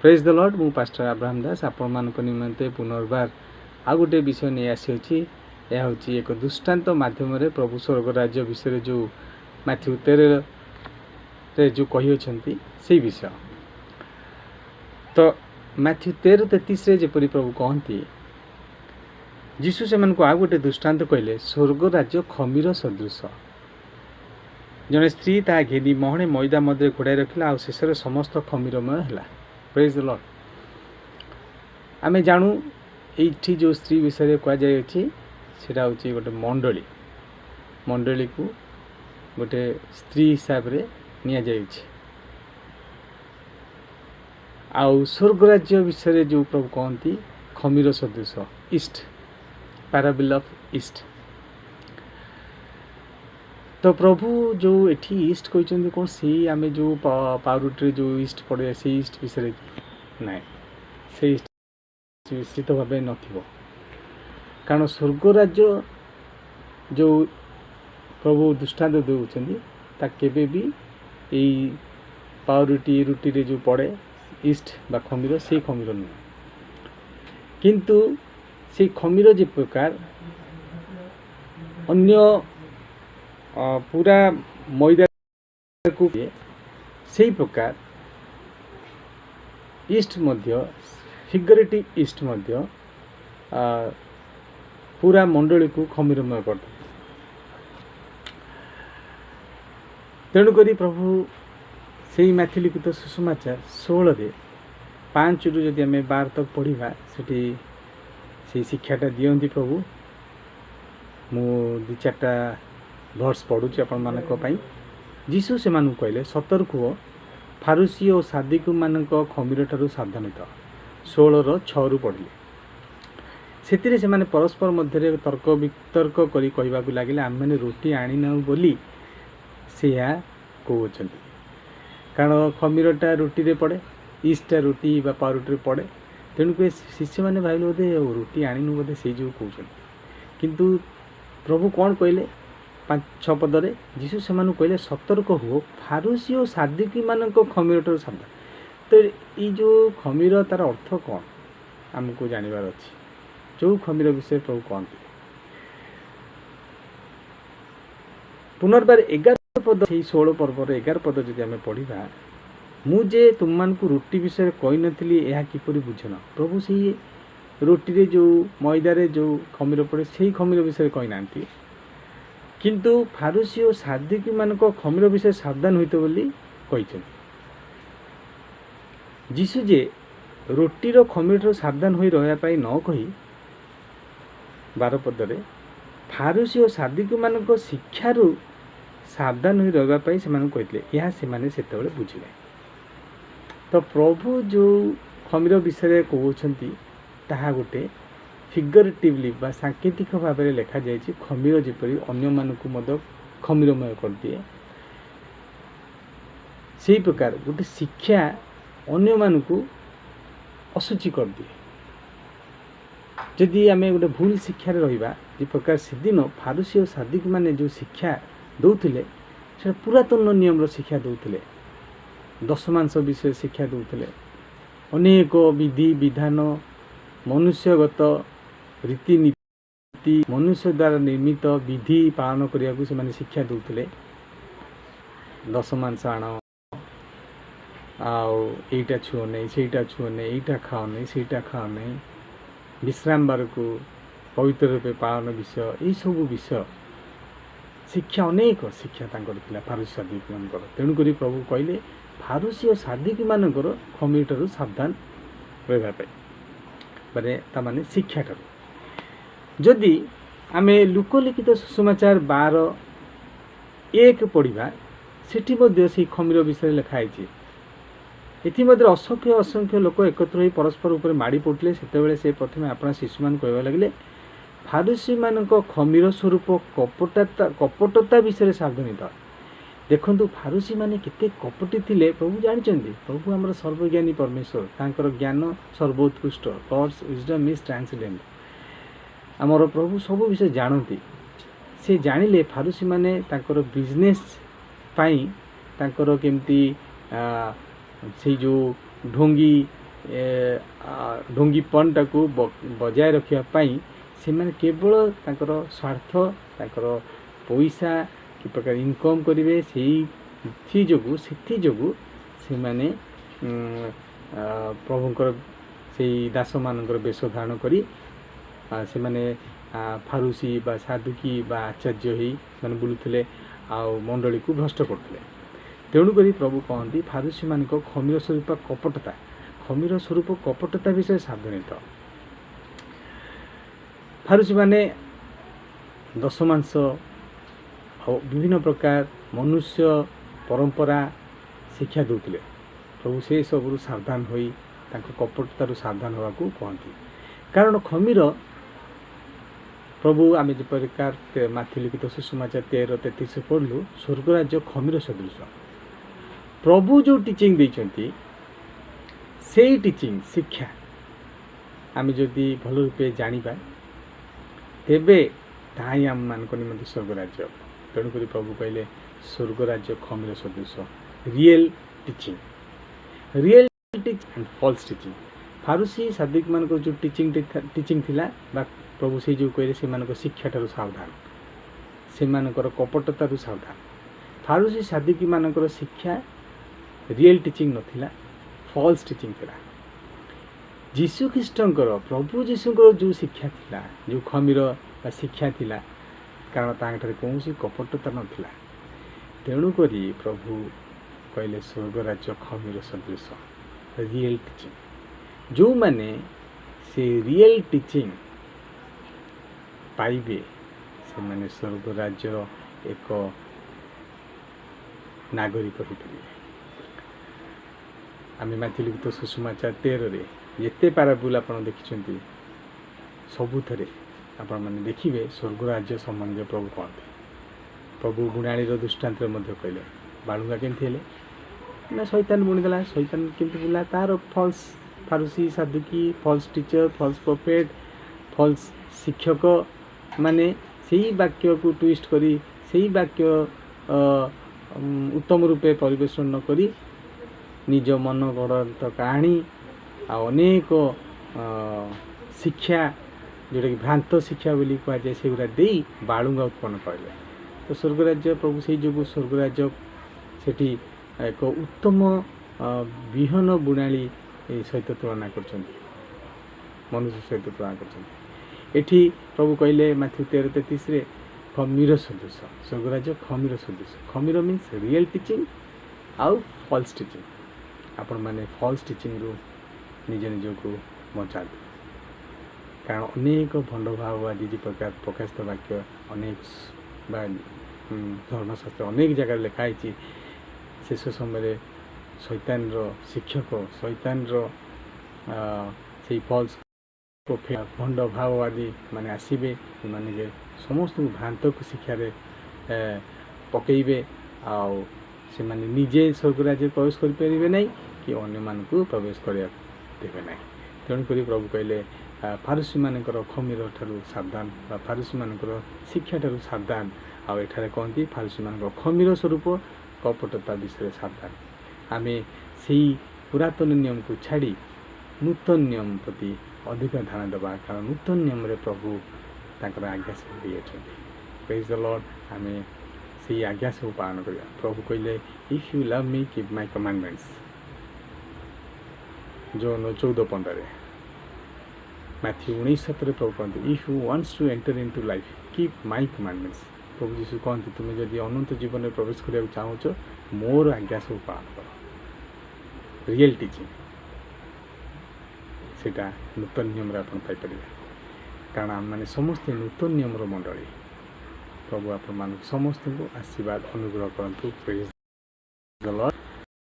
Praise the Lord. मु pastor Abraham दास आपण मानक निमंते पुनर्बार आ गोटे विषय नहीं आसी यह हूँ एक दृष्टांत माध्यम प्रभु स्वर्ग राज्य विषय जो मैथ्यू 13 जो कही से विषय। तो मैथ्यू 13:33 जपरी प्रभु कहती जीशु से आ गोटे दृष्टांत कहले स्वर्ग राज्य खमीर सदृश। जड़े स्त्री ता घेनी महणे मैदा मध्य घोड़ाई रखला और शेष समस्त खमीरमय है। Praise the Lord. आमे जानू ये जो स्त्री विषय कहुटा हूँ गोटे मंडली को गोटे स्त्री हिसाब से नि आउ स्वर्ग राज्य विषय जो प्रभु कहती खमीर सदृश ईस्ट पैराबल ऑफ ईस्ट। तो प्रभु जो एठी ईस्ट कहते कौन सी आम जो पावरुटी जो ईस्ट पड़े से ईस्ट विषय ना से ईस्ट निश्चित भाव न कारण स्वर्ग राज्य जो प्रभु दृष्टांत देउछन्ती केबे भी यही पावरुटी रुटी रे जो पड़े ईस्ट बा खमीर से खमीर नुह किंतु से खमीर जे प्रकार अन्य पूरा मैदा को से प्रकार ईस्ट मध्य फिगरेटिव ईस्ट मध्य पूरा मंडली को खमीरमय कर। तेणुक प्रभु से मैथिली लिखित सुसमाचार 16:5 रु जदि आम 12 तक पढ़ा से शिक्षाटा दियंती प्रभु। मु 2-4टा वर्स पढ़ुची आपण मानक पई। जीसु से मानु कहले सतर्क हुओ फारुसी और सादिक मानक खमीर ठारू सावधानित। 16:6 रु पढ़िले से से माने परस्पर मध्य तर्क वितर्क करी कहबाकू लागिले आम मैंने रोटी आनीना बोली से कहते कारण खमीरटा रुटी रे पड़े ईस्टा रुटी बा पावरुटी रे पड़े। तेणुक शिष्य मैंने भाई बोधे रुटी आनीनु बोधे से जो कहते किंतु प्रभु कौन कहले 5-6 पदरे जीशु से कहले सतर्क हुओ फारुसी और सादिकी मान खमीर ठारू सावधान। तो ये जो खमीर तार अर्थ कौन आमको जानवर अच्छी जो खमीर विषय प्रभु कहते पुनर्बार 11 पद 16 पर्वर 11 पद जदि आम पढ़ा मुझे तुम को रुटी विषय कही नी यह किपरि बुझन। प्रभु से रोटी रे जो मैदारे जो खमीर पड़े से खमीर विषय कही ना किंतु फारुसी और सादिकी मान खमीर विषय सावधान होते बोली कही। जीशु जे रोटीर खमीर ठारू सावधान हो रहा न कही 12 पदरे फारुसी और सादिकी मान शिक्षारू सावधान हो रहा से कहते यह से बुझे। तो प्रभु जो खमीर विषय कहते ताहा गोटे फिगरेटिवली बा सांकेतिक भाव में लिखा जाए खमीर जपरी अन्य मानक मद खमीरमय कर दिए से प्रकार गोटे शिक्षा अन्य मानक असुचि कर दिए। जदि आम गोटे भूल शिक्षा रहा जे प्रकार से दिन फारुसी और सादिक माने जो शिक्षा दौले से पुरातन नियम शिक्षा दौले 10 मांस विषय शिक्षा दौले अनेक विधि विधान मनुष्यगत रीतिनीति मनुष्य द्वारा निर्मित विधि पालन करने को से शिक्षा दौले 10 मांस आण आईटा छुओ नहीं सेटा छुओ नहीं यहीटा खाओ नहीं सेटा खाओ नहीं विश्राम बार को पवित्र रूपे पालन विषय यही सब विषय शिक्षा अनेक शिक्षा फारुसी सादिक मान। तेणुक प्रभु कहले फारुसी और सादिक मान खमीर ठारू सावधान रहा माने शिक्षा ठारू। जदि आम लोकलिखित सुसमाचार 12:1 पढ़ा से खमीर विषय लिखाई ये असंख्य लोक एकत्र हो परस्पर उपर माड़ी पड़ते से प्रथम अपना शिशु मान कह लगे फारुसी मान खमीर स्वरूप कपटता विषय सावधानित। देखु फारुसी माने केते कपटी थिले प्रभु जानते। प्रभु आमर सर्वज्ञानी परमेश्वर तांकर ज्ञान सर्वोत्कृष्ट गॉड्स विजडम इज ट्रांसेंडेंट। आमर प्रभु सब विषय जानती से जानिले फारुसी माने तांकर बिजनेस पाई तांकर केमती से जो ढोंगी ढोंगीपनटाକୁ बजाय रखापी से केवल तांकर स्वार्थ तांकर पैसा कि प्रकार इनकम करेंगे से जो से माने प्रभुंकर से दास मानकर वेश धारण करी से माने फारूसी बा साधुकी बा आचार्य ही बुलूले आ मंडली को भ्रष्ट करते। तेणुक प्रभु कहती फारूसी मान खमीर स्वरूप कपटता खमीर स्वरूप कपटता विषय सावधानित। फारूसी माने दशमांश विभिन्न प्रकार मनुष्य परंपरा शिक्षा दूसरे प्रभु से सबू सावधान होई कपटतार सावधान होगा कहती। कारण खमीर प्रभु आम जो प्रकार माथि लिखित सुसमाचार 13:33 पढ़लु स्वर्गराज्य खमीर सदृश। प्रभु जो टीचिंग देइचंती से टीचिंग शिक्षा आम जदि भल रूपे जानिबा तेबे ताही आम मान निमंते स्वर्गराज्य। तेणुक प्रभु कहले स्वर्गराज्य खमीर सदृश। Real teaching and false teaching. फारूसी सादिक मान जो टीचिंग थिला बा प्रभु से जो कहले से शिक्षा ठारू सावधान से कपटतार सावधान। फारूसी सादिकी मानकर शिक्षा रियल टीचिंग नथिला फॉल्स टीचिंग थिला। जीशु ख्रीष्टंकर प्रभु जीशुंकर जो शिक्षा थिला जो खमीर बा शिक्षा थिला कारण तांठारे कौन कपटता नथिला। तेणुक प्रभु कहले स्वर्गराज्य खमीर सदृश रियल टीचिंग। जो माने से रियल टीचिंग पाइबे से माने स्वर्गराज्य एक नागरिक हो पारे। आम माथि लिखित सुसमाचार 13 जिते पाराबुल आप देखिं सबुथ आपण मैंने देखिए स्वर्गराज्य संबंधी प्रभु कहते। प्रभु बुणाणीर दृष्टांत कहले बालुगा केमती ना शैतान बुणीदेला शैतान केमती बुला तार फल्स फारूसी साधुकी false teacher false prophet false शिक्षक माने सही वाक्य को ट्विस्ट करी सही वाक्य उत्तम रूपे परिवेशन न करी निज मन गढ़ कहानी अनेक शिक्षा जोटा कि भ्रांत शिक्षा बोली कह जाए से दे बालुंगा उत्पन्न करें। तो स्वर्गराज्य प्रभु से जो स्वर्गराज्य सेठी एक उत्तम विहन बुणाली सहित तुलना कर मनुष्य सहित तुलना कर। प्रभु कहले माथ्यू 13:33 खमीर सदृश स्वर्गराज्य खमीर सदृश। खमीर मीन्स रियल टीचिंग आउ फॉल्स टीचिंग। आपण मैंने फॉल्स टीचिंग रू निज निज को बचा कारण अनेक भंड भाववादी जी प्रकार प्रकाशित वाक्य अनेक धर्मशास्त्र अनेक जगह लिखाई शेष समय शैतान शिक्षक शैतान से फल्स भंड भाववादी माने आसबे माने समस्त भ्रांत को शिक्षार पकईबे आउ से माने निजे स्वर्गराज्य प्रवेश करें ना कि अन्य मान को प्रवेश करने देवे ना। तेणुक प्रभु कहले फारूसी मानकर खमीर ठारू सावधान फारूसी मानकर शिक्षा ठारू सावधान आउ एठारे कहती फारूसी मानकर खमीर स्वरूप कपटता विषय सावधान। आम से पुरातन नियम को छाड़ी नूतन नियम प्रति अधिक ध्यान देवा कारण नूतन नियम रे प्रभु तांकर आज्ञा सब दिए। Praise the lord. आम से आज्ञा सब पालन करिया। प्रभु कहले if you love me keep my commandments जो 14:15 मैथ्यू 19:7 प्रभु कहते if you wants to enter into life keep my commandments. प्रभु जीशु कहते तुम्हें जदि अनंत जीवन में प्रवेश करिया चाहो मोर आज्ञा सब पालन कर। रियल टीचिंग सेटा नूतन नियम पाइपर कारण आम मैंने समस्ते नूतन नियम मंडली। प्रभु आप समस्त को आशीर्वाद अनुग्रह करूँ। Praise the Lord.